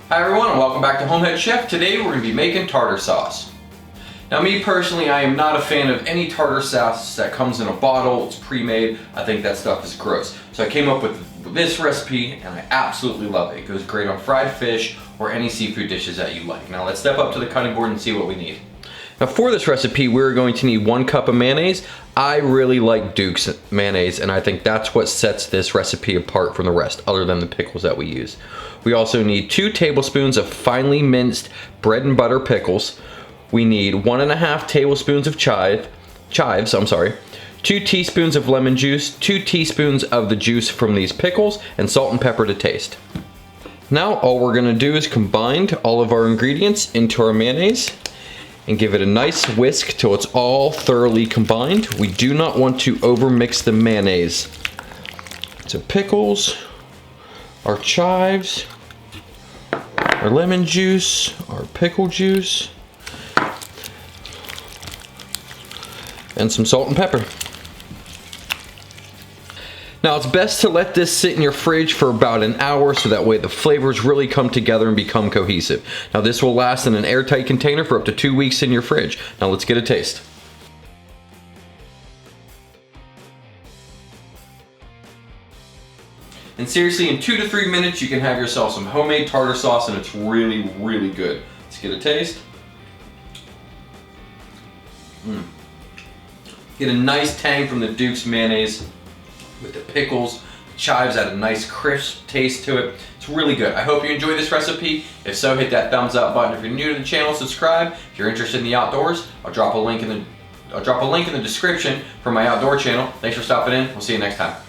Hi everyone and welcome back to HomeHeadChef. Today we're going to be making tartar sauce. Now me personally, I am not a fan of any tartar sauce that comes in a bottle, it's pre-made. I think that stuff is gross. So I came up with this recipe and I absolutely love it. It goes great on fried fish or any seafood dishes that you like. Now let's step up to the cutting board and see what we need. Now for this recipe, we're going to need 1 cup of mayonnaise. I really like Duke's mayonnaise and I think that's what sets this recipe apart from the rest, other than the pickles that we use. We also need 2 tablespoons of finely minced bread and butter pickles. We need 1.5 tablespoons of chives, 2 teaspoons of lemon juice, 2 teaspoons of the juice from these pickles, and salt and pepper to taste. Now all we're gonna do is combine all of our ingredients into our mayonnaise and give it a nice whisk till it's all thoroughly combined. We do not want to overmix the mayonnaise. So pickles, our chives, our lemon juice, our pickle juice, and some salt and pepper. Now it's best to let this sit in your fridge for about an hour so that way the flavors really come together and become cohesive. Now this will last in an airtight container for up to 2 weeks in your fridge. Now let's get a taste. And seriously, in 2 to 3 minutes you can have yourself some homemade tartar sauce and it's really, really good. Let's get a taste. Get a nice tang from the Duke's mayonnaise with the pickles. Chives add a nice crisp taste to it. It's really good. I hope you enjoy this recipe. If so, hit that thumbs up button. If you're new to the channel, subscribe. If you're interested in the outdoors, I'll drop a link in the description for my outdoor channel. Thanks for stopping in. We'll see you next time.